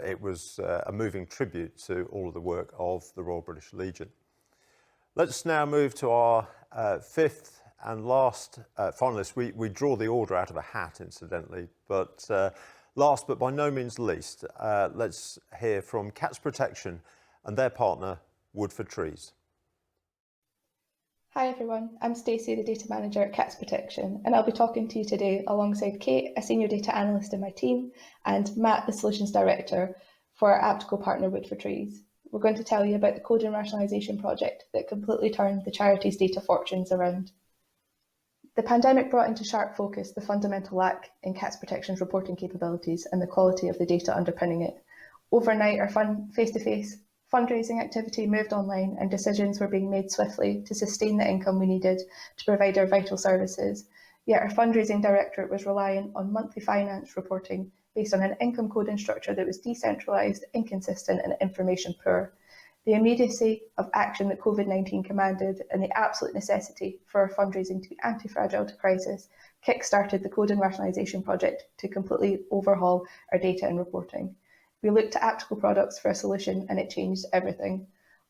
A: it was a moving tribute to all of the work of the Royal British Legion. Let's now move to our 5th and last finalist. We draw the order out of a hat, incidentally, but last but by no means least, let's hear from Cats Protection and their partner, Wood for Trees.
J: Hi everyone, I'm Stacey, the Data Manager at Cats Protection, and I'll be talking to you today alongside Kate, a Senior Data Analyst in my team, and Matt, the Solutions Director for our Apteco partner, Wood for Trees. We're going to tell you about the code and rationalisation project that completely turned the charity's data fortunes around. The pandemic brought into sharp focus the fundamental lack in Cats Protection's reporting capabilities and the quality of the data underpinning it. Overnight, our face-to-face fundraising activity moved online and decisions were being made swiftly to sustain the income we needed to provide our vital services. Yet our fundraising directorate was reliant on monthly finance reporting based on an income coding structure that was decentralised, inconsistent and information poor. The immediacy of action that COVID-19 commanded and the absolute necessity for our fundraising to be anti-fragile to crisis kick-started the code and rationalisation project to completely overhaul our data and reporting. We looked to Apteco products for a solution and it changed everything.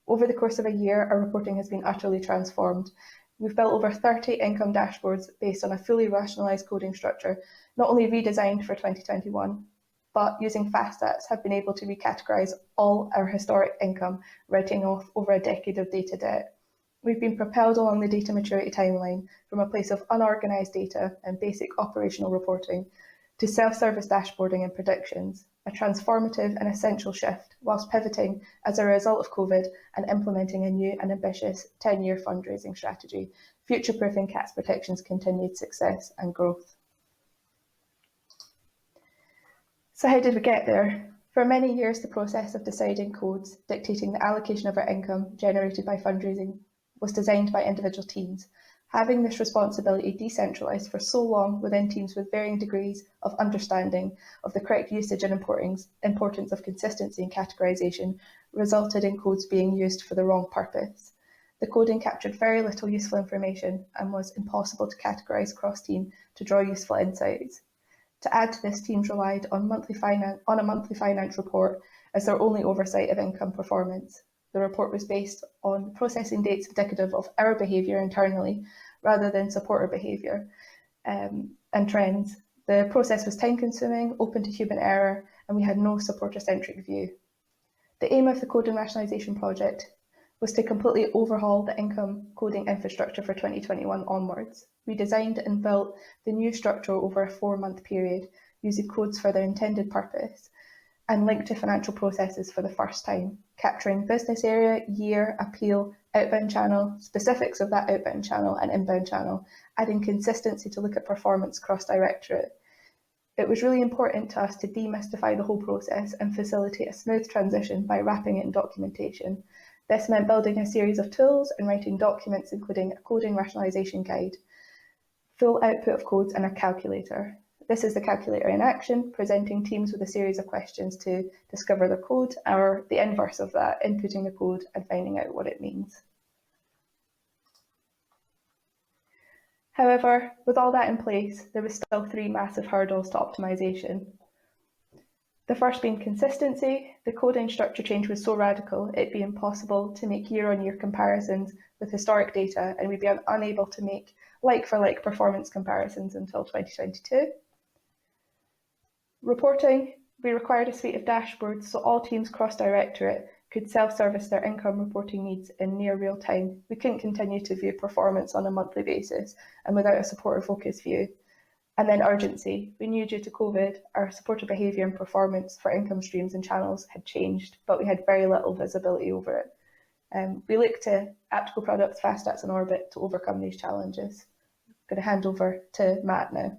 J: Over the course of a year, our reporting has been utterly transformed. We've built over 30 income dashboards based on a fully rationalised coding structure, not only redesigned for 2021, but using FastStats have been able to recategorise all our historic income, writing off over a decade of data debt. We've been propelled along the data maturity timeline from a place of unorganised data and basic operational reporting to self-service dashboarding and predictions, a transformative and essential shift, whilst pivoting as a result of COVID and implementing a new and ambitious 10-year fundraising strategy, future-proofing Cats Protection's continued success and growth. So how did we get there? For many years, the process of deciding codes dictating the allocation of our income generated by fundraising was designed by individual teams. Having this responsibility decentralised for so long within teams with varying degrees of understanding of the correct usage and importance of consistency and categorisation resulted in codes being used for the wrong purpose. The coding captured very little useful information and was impossible to categorise cross-team to draw useful insights. To add to this, teams relied on a monthly finance report as their only oversight of income performance. The report was based on processing dates indicative of our behaviour internally rather than supporter behaviour and trends. The process was time-consuming, open to human error, and we had no supporter-centric view. The aim of the Code and Rationalisation project was to completely overhaul the income coding infrastructure for 2021 onwards. We designed and built the new structure over a 4-month period, using codes for their intended purpose, and linked to financial processes for the first time, capturing business area, year, appeal, outbound channel, specifics of that outbound channel and inbound channel, adding consistency to look at performance cross-directorate. It was really important to us to demystify the whole process and facilitate a smooth transition by wrapping it in documentation. This meant building a series of tools and writing documents including a coding rationalisation guide, full output of codes and a calculator. This is the calculator in action, presenting teams with a series of questions to discover the code, or the inverse of that, inputting the code and finding out what it means. However, with all that in place, there was still 3 massive hurdles to optimisation. The first being consistency. The coding structure change was so radical, it'd be impossible to make year-on-year comparisons with historic data, and we'd be unable to make like-for-like performance comparisons until 2022. Reporting. We required a suite of dashboards so all teams cross-directorate could self-service their income reporting needs in near real time, we couldn't continue to view performance on a monthly basis and without a supporter focus view. And then urgency. We knew due to COVID, our supporter behaviour and performance for income streams and channels had changed, but we had very little visibility over it. We looked to Apteco products, Fast Stats and Orbit to overcome these challenges. I'm going to hand over to Matt now.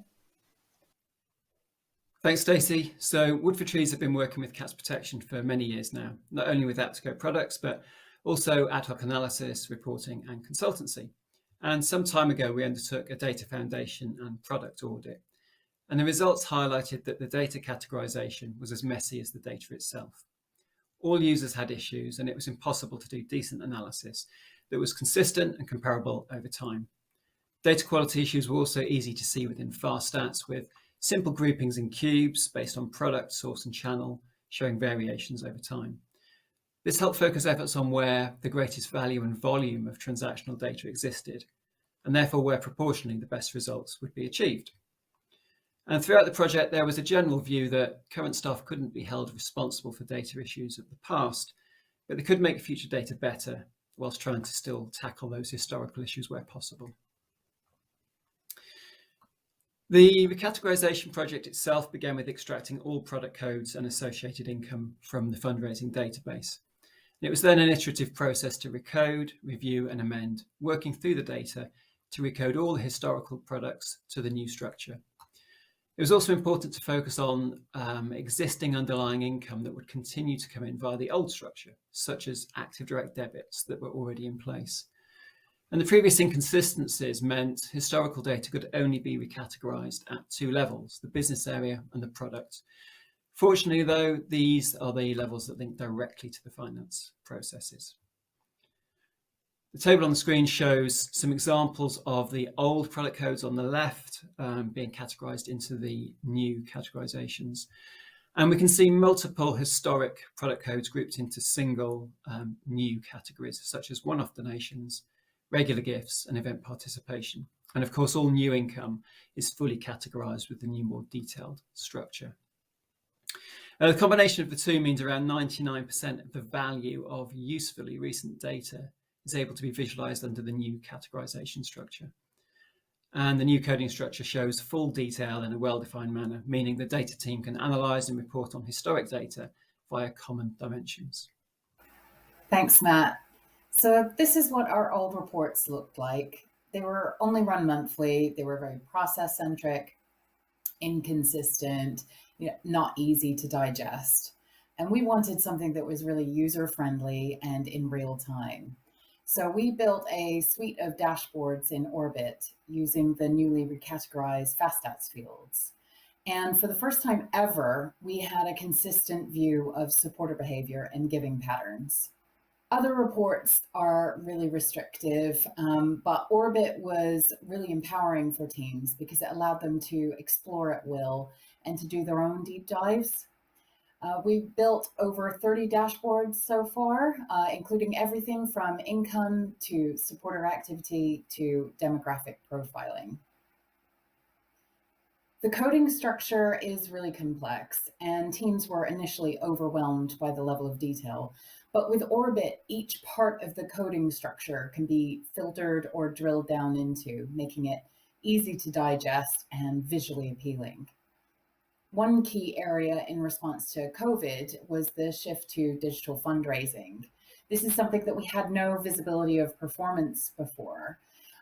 K: Thanks, Stacey. So Wood for Trees have been working with cats protection for many years now, not only with Apteco products, but also ad hoc analysis, reporting and consultancy. And some time ago, we undertook a data foundation and product audit. And the results highlighted that the data categorization was as messy as the data itself. All users had issues, and it was impossible to do decent analysis that was consistent and comparable over time. Data quality issues were also easy to see within Fast Stats, with simple groupings in cubes based on product, source and channel, showing variations over time. This helped focus efforts on where the greatest value and volume of transactional data existed, and therefore where proportionally the best results would be achieved. And throughout the project, there was a general view that current staff couldn't be held responsible for data issues of the past, but they could make future data better whilst trying to still tackle those historical issues where possible. The recategorization project itself began with extracting all product codes and associated income from the fundraising database. It was then an iterative process to recode, review and amend, working through the data to recode all the historical products to the new structure. It was also important to focus on existing underlying income that would continue to come in via the old structure, such as active direct debits that were already in place. And the previous inconsistencies meant historical data could only be recategorized at two levels, the business area and the product. Fortunately, though, these are the levels that link directly to the finance processes. The table on the screen shows some examples of the old product codes on the left being categorized into the new categorizations. And we can see multiple historic product codes grouped into single new categories, such as one-off donations, regular gifts and event participation. And of course, all new income is fully categorized with the new, more detailed structure. The combination of the two means around 99% of the value of usefully recent data is able to be visualized under the new categorization structure. And the new coding structure shows full detail in a well-defined manner, meaning the data team can analyze and report on historic data via common dimensions.
L: Thanks, Matt. So this is what our old reports looked like. They were only run monthly. They were very process-centric, inconsistent, not easy to digest. And we wanted something that was really user-friendly and in real time. So we built a suite of dashboards in Orbit using the newly recategorized Fast Stats fields. And for the first time ever, we had a consistent view of supporter behavior and giving patterns. Other reports are really restrictive, but Orbit was really empowering for teams because it allowed them to explore at will and to do their own deep dives. We've built over 30 dashboards so far, including everything from income to supporter activity to demographic profiling. The coding structure is really complex, and teams were initially overwhelmed by the level of detail. But with Orbit, each part of the coding structure can be filtered or drilled down into, making it easy to digest and visually appealing. One key area in response to COVID was the shift to digital fundraising. This is something that we had no visibility of performance before,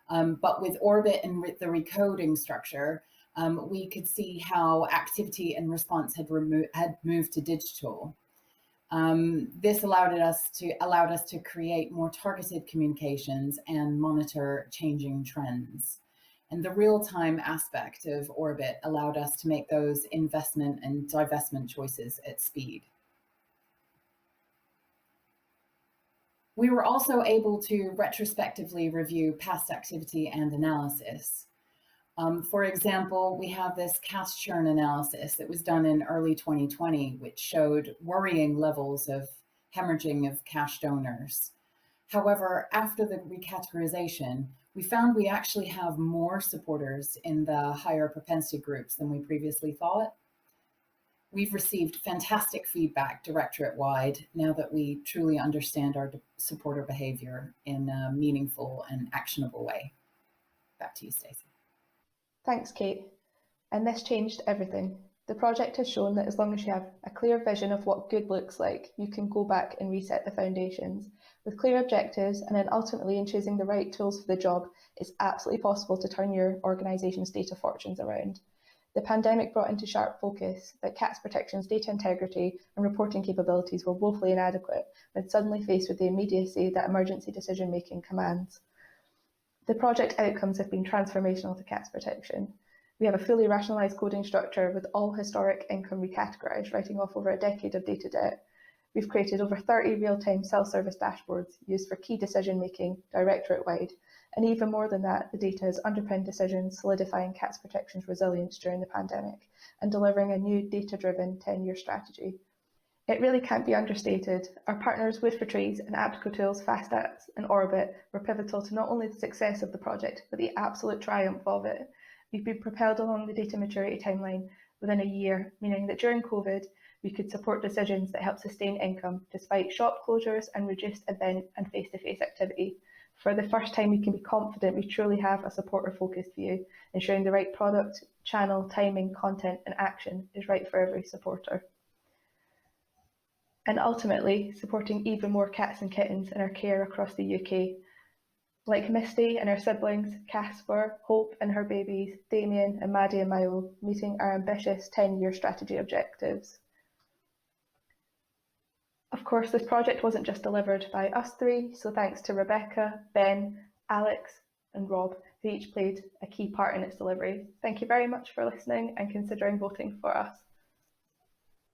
L: but with Orbit and with the recoding structure, we could see how activity and response had moved to digital. This allowed us to create more targeted communications and monitor changing trends. And the real-time aspect of Orbit allowed us to make those investment and divestment choices at speed. We were also able to retrospectively review past activity and analysis. For example, we have this cash churn analysis that was done in early 2020, which showed worrying levels of hemorrhaging of cash donors. However, after the recategorization, we found we actually have more supporters in the higher propensity groups than we previously thought. We've received fantastic feedback directorate-wide now that we truly understand our supporter behavior in a meaningful and actionable way. Back to you, Stacey.
J: Thanks, Kate. And this changed everything. The project has shown that as long as you have a clear vision of what good looks like, you can go back and reset the foundations. With clear objectives and then ultimately in choosing the right tools for the job, it's absolutely possible to turn your organisation's data fortunes around. The pandemic brought into sharp focus that CATS Protection's data integrity and reporting capabilities were woefully inadequate when suddenly faced with the immediacy that emergency decision-making commands. The project outcomes have been transformational to CATS Protection. We have a fully rationalised coding structure with all historic income recategorised, writing off over a decade of data debt. We've created over 30 real-time self-service dashboards used for key decision-making directorate-wide. And even more than that, the data has underpinned decisions, solidifying CATS Protection's resilience during the pandemic and delivering a new data-driven 10-year strategy. It really can't be understated. Our partners Wood for Trees and Apteco Tools, FastStats and Orbit were pivotal to not only the success of the project, but the absolute triumph of it. We've been propelled along the data maturity timeline within a year, meaning that during COVID, we could support decisions that help sustain income despite shop closures and reduced event and face-to-face activity. For the first time, we can be confident we truly have a supporter-focused view, ensuring the right product, channel, timing, content and action is right for every supporter. And ultimately, supporting even more cats and kittens in our care across the UK. Like Misty and her siblings, Casper, Hope and her babies, Damien and Maddie and Milo, meeting our ambitious 10-year strategy objectives. Of course, this project wasn't just delivered by us three, so thanks to Rebecca, Ben, Alex and Rob, who each played a key part in its delivery. Thank you very much for listening and considering voting for us.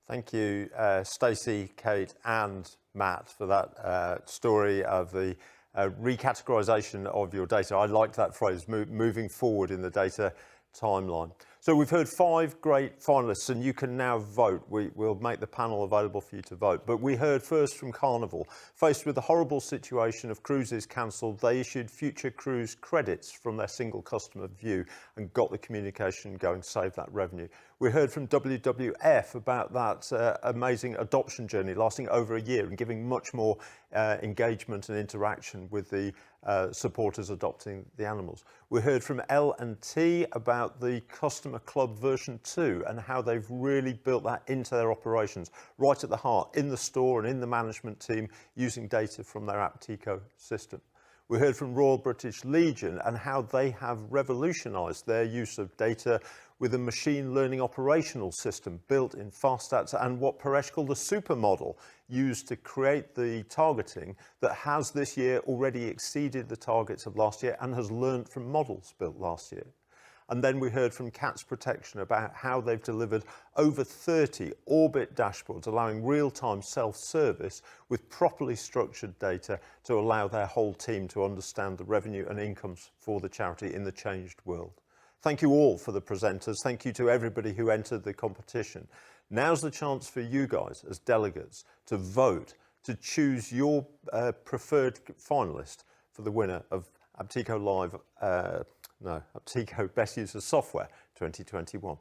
A: Thank you, Stacey, Kate and Matt for that story of the recategorisation of your data. I liked that phrase, moving forward in the data timeline. So we've heard 5 great finalists and you can now vote. We'll make the panel available for you to vote. But we heard first from Carnival. Faced with the horrible situation of cruises cancelled, they issued future cruise credits from their single customer view and got the communication going, saved that revenue. We heard from WWF about that amazing adoption journey lasting over a year and giving much more engagement and interaction with the supporters adopting the animals. We heard from L&T about the Customer Club version 2 and how they've really built that into their operations, right at the heart, in the store and in the management team, using data from their Apteco system. We heard from Royal British Legion and how they have revolutionised their use of data with a machine learning operational system built in FastStats and what Paresh called the supermodel used to create the targeting that has this year already exceeded the targets of last year and has learned from models built last year. And then we heard from CATS Protection about how they've delivered over 30 Orbit dashboards, allowing real-time self-service with properly structured data to allow their whole team to understand the revenue and incomes for the charity in the changed world. Thank you all for the presenters. Thank you to everybody who entered the competition. Now's the chance for you guys as delegates to vote, to choose your preferred finalist for the winner of Apteco Live, Apteco Best Use of Software 2021.